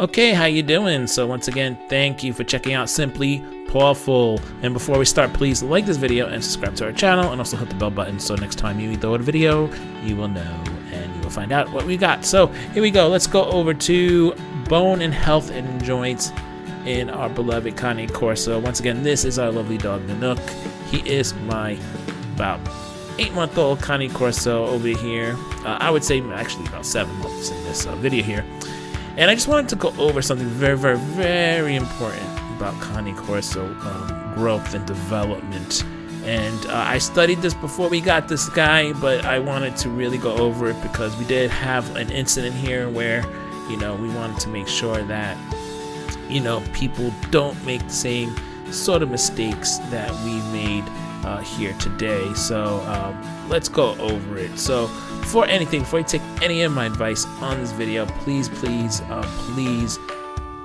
Okay, how you doing? So once again, thank you for checking out Simply Pawful. And before we start, please like this video and subscribe to our channel, and also hit the bell button so next time you throw a video, you will know and you will find out what we got. So here we go. Let's go over to bone and health and joints in our beloved 𝐭𝐴 Corso. Once again, this is our lovely dog Nanook. He is my about 8-month-old 𝐭𝐴 Corso over here. I would say actually about 7 months in this video here. And I just wanted to go over something very important about 𝐭𝐴 Corso growth and development. And I studied this before we got this guy, but I wanted to really go over it because we did have an incident here where, we wanted to make sure that, people don't make the same sort of mistakes that we made here today. So let's go over it. So before you take any of my advice on this video, please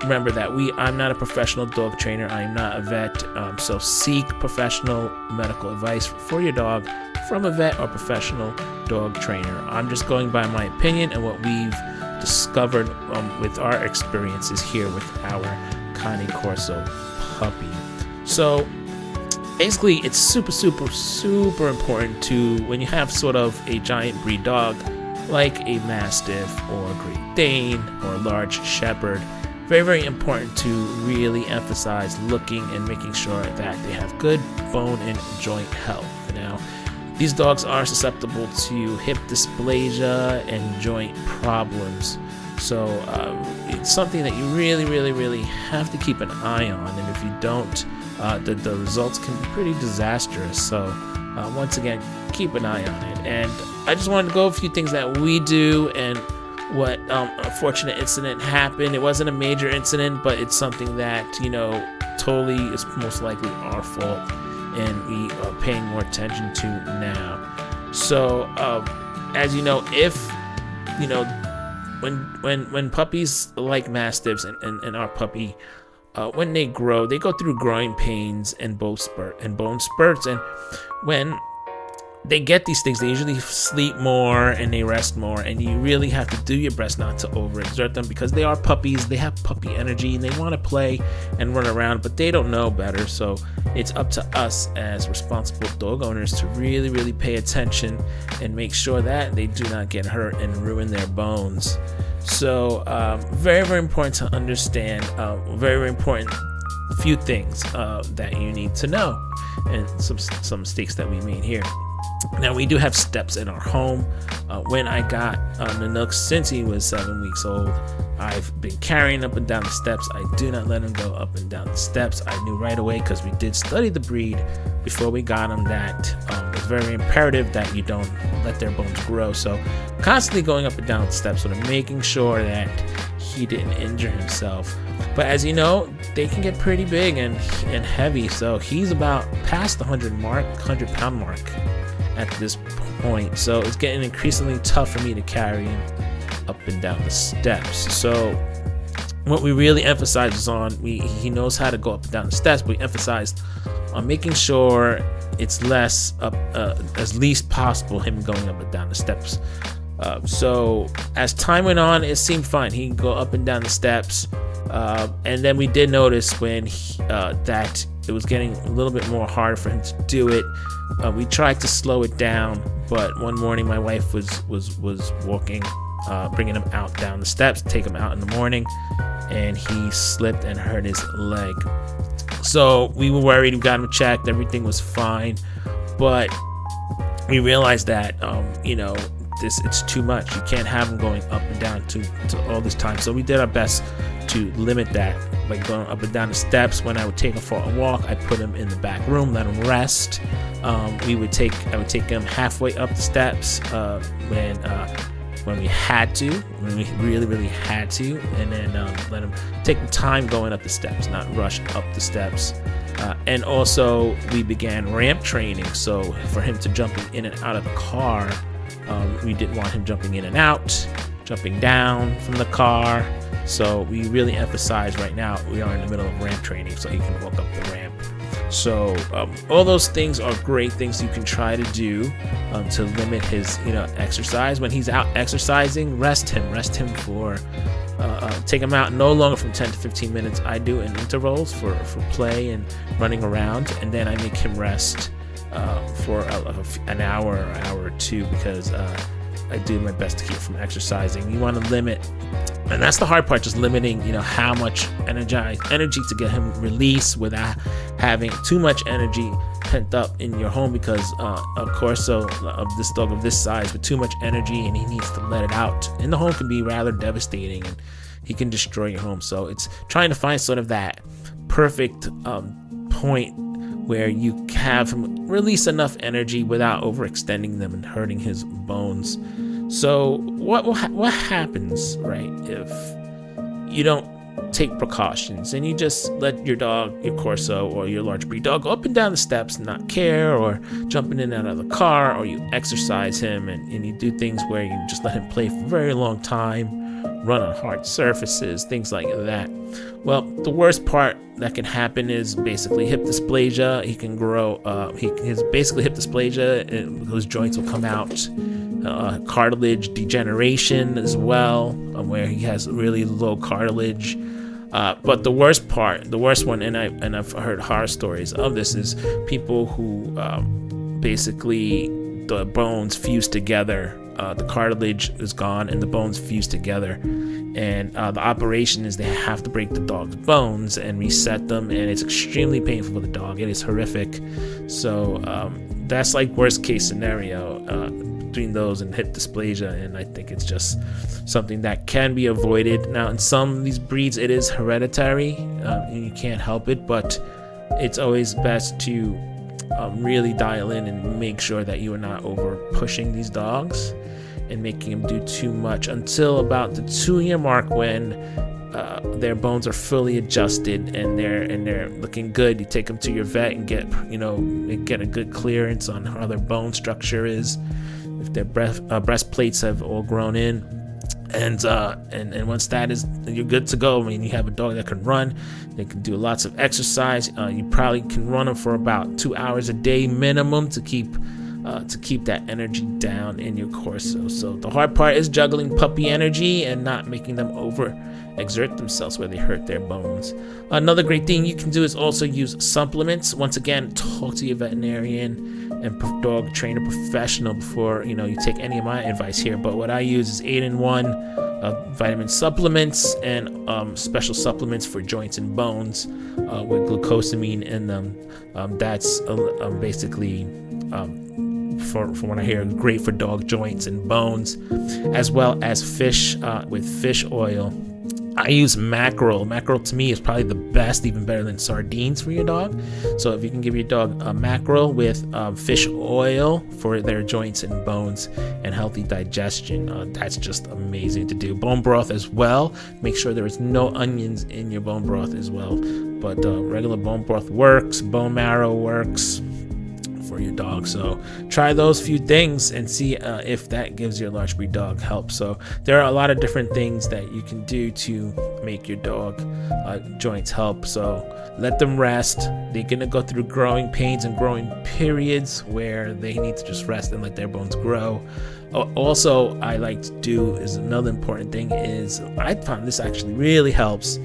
remember that I'm not a professional dog trainer. I am not a vet. So seek professional medical advice for your dog from a vet or professional dog trainer. I'm just going by my opinion and what we've discovered with our experiences here with our 𝐭𝐴 Corso puppy. So basically, it's super important to, when you have sort of a giant breed dog like a Mastiff or a Great Dane or a large Shepherd, very important to really emphasize looking and making sure that they have good bone and joint health. Now, these dogs are susceptible to hip dysplasia and joint problems. So it's something that you really have to keep an eye on, and if you don't, the results can be pretty disastrous. So once again, keep an eye on it. And I just wanted to go over a few things that we do and what unfortunate incident happened. It wasn't a major incident, but it's something that totally is most likely our fault, and we are paying more attention to now. So as you know, if when puppies like Mastiffs and our puppy, when they grow, they go through growing pains and bone spurts, and when they get these things, they usually sleep more and they rest more, and you really have to do your best not to overexert them because they are puppies. They have puppy energy and they want to play and run around, but they don't know better. So it's up to us as responsible dog owners to really pay attention and make sure that they do not get hurt and ruin their bones. So very important to understand, very important few things that you need to know, and some mistakes that we made here. Now, we do have steps in our home. When I got Nanook, since he was 7 weeks old, I've been carrying up and down the steps. I do not let him go up and down the steps. I knew right away, because we did study the breed before we got him, that it's very imperative that you don't let their bones grow. So constantly going up and down the steps, sort of making sure that he didn't injure himself. But as you know, they can get pretty big and heavy. So he's about past the 100-pound mark at this point. So it's getting increasingly tough for me to carry him up and down the steps. So what we really emphasized on, he knows how to go up and down the steps, but we emphasized on making sure it's less as least possible him going up and down the steps. So as time went on, it seemed fine. He can go up and down the steps, and then we did notice when that it was getting a little bit more hard for him to do it. We tried to slow it down, but one morning my wife was walking, bringing him out down the steps, take him out in the morning, and he slipped and hurt his leg. So we were worried. We got him checked. Everything was fine, but we realized that it's too much. You can't have him going up and down to all this time. So we did our best to limit that by going up and down the steps. When I would take him for a walk, I put him in the back room, let him rest. I would take him halfway up the steps when we had to, when we really had to, and then let him take the time going up the steps, not rush up the steps. And also we began ramp training. So for him to jumping in and out of the car, we didn't want him jumping in and out, jumping down from the car. So we really emphasize right now, we are in the middle of ramp training, so he can walk up the ramp. So all those things are great things you can try to do to limit his exercise. When he's out exercising, rest him for take him out no longer from 10 to 15 minutes. I do in intervals for play and running around, and then I make him rest for an hour or two, because I do my best to keep from exercising. You want to limit, and that's the hard part, just limiting, how much energy to get him released without having too much energy pent up in your home, because of Corso, of this dog of this size with too much energy, and he needs to let it out in the home, can be rather devastating, and he can destroy your home. So it's trying to find sort of that perfect point where you have him release enough energy without overextending them and hurting his bones. So what happens, right, if you don't take precautions and you just let your dog, your Corso or your large breed dog, go up and down the steps and not care, or jumping in and out of the car, or you exercise him and you do things where you just let him play for a very long time, run on hard surfaces, things like that? Well, the worst part that can happen is basically hip dysplasia. He can grow, his basically hip dysplasia, and those joints will come out. Cartilage degeneration as well, where he has really low cartilage. But the worst one, and I've heard horror stories of this, is people who basically the bones fuse together. The cartilage is gone and the bones fuse together, and the operation is they have to break the dog's bones and reset them, and it's extremely painful for the dog. It is horrific. So that's like worst case scenario between those and hip dysplasia, and I think it's just something that can be avoided. Now, in some of these breeds, it is hereditary, and you can't help it, but it's always best to really dial in and make sure that you are not over pushing these dogs and making them do too much until about the 2-year mark, when their bones are fully adjusted and they're looking good. You take them to your vet and get a good clearance on how their bone structure is, if their breastplates have all grown in, and once that is, you're good to go. I mean, you have a dog that can run, they can do lots of exercise. You probably can run them for about 2 hours a day minimum to keep that energy down in your Corso. So the hard part is juggling puppy energy and not making them exert themselves where they hurt their bones. Another great thing you can do is also use supplements. Once again, talk to your veterinarian and dog trainer professional before you take any of my advice here. But what I use is 8-in-1 vitamin supplements and special supplements for joints and bones with glucosamine in them. That's basically for when I hear great for dog joints and bones, as well as fish with fish oil. I use mackerel. Mackerel to me is probably the best, even better than sardines for your dog. So if you can give your dog a mackerel with fish oil for their joints and bones and healthy digestion, that's just amazing to do. Bone broth as well. Make sure there is no onions in your bone broth as well. But regular bone broth works. Bone marrow works for your dog. So try those few things and see if that gives your large breed dog help. So there are a lot of different things that you can do to make your dog joints help. So let them rest. They're gonna go through growing pains and growing periods where they need to just rest and let their bones grow. Also, I like to do is another important thing is, I found this actually really helps,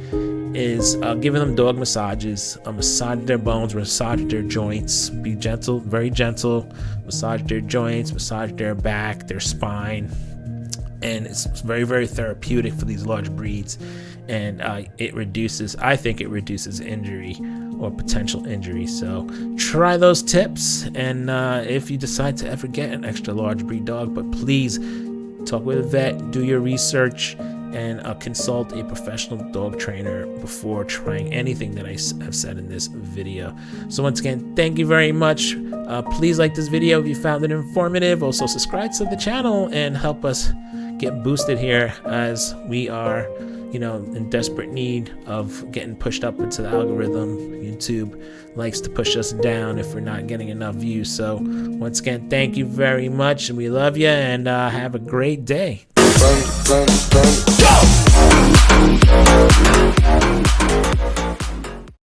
is giving them dog massages. Massage their bones, massage their joints, be gentle, very gentle, massage their joints, massage their back, their spine, and it's very, very therapeutic for these large breeds. And I think it reduces injury or potential injury. So try those tips, and if you decide to ever get an extra large breed dog, but please talk with a vet, do your research, and consult a professional dog trainer before trying anything that I have said in this video. So once again, thank you very much. Please like this video if you found it informative. Also subscribe to the channel and help us get boosted here, as we are in desperate need of getting pushed up into the algorithm. YouTube likes to push us down if we're not getting enough views. So once again, thank you very much, and we love you, and have a great day. Go!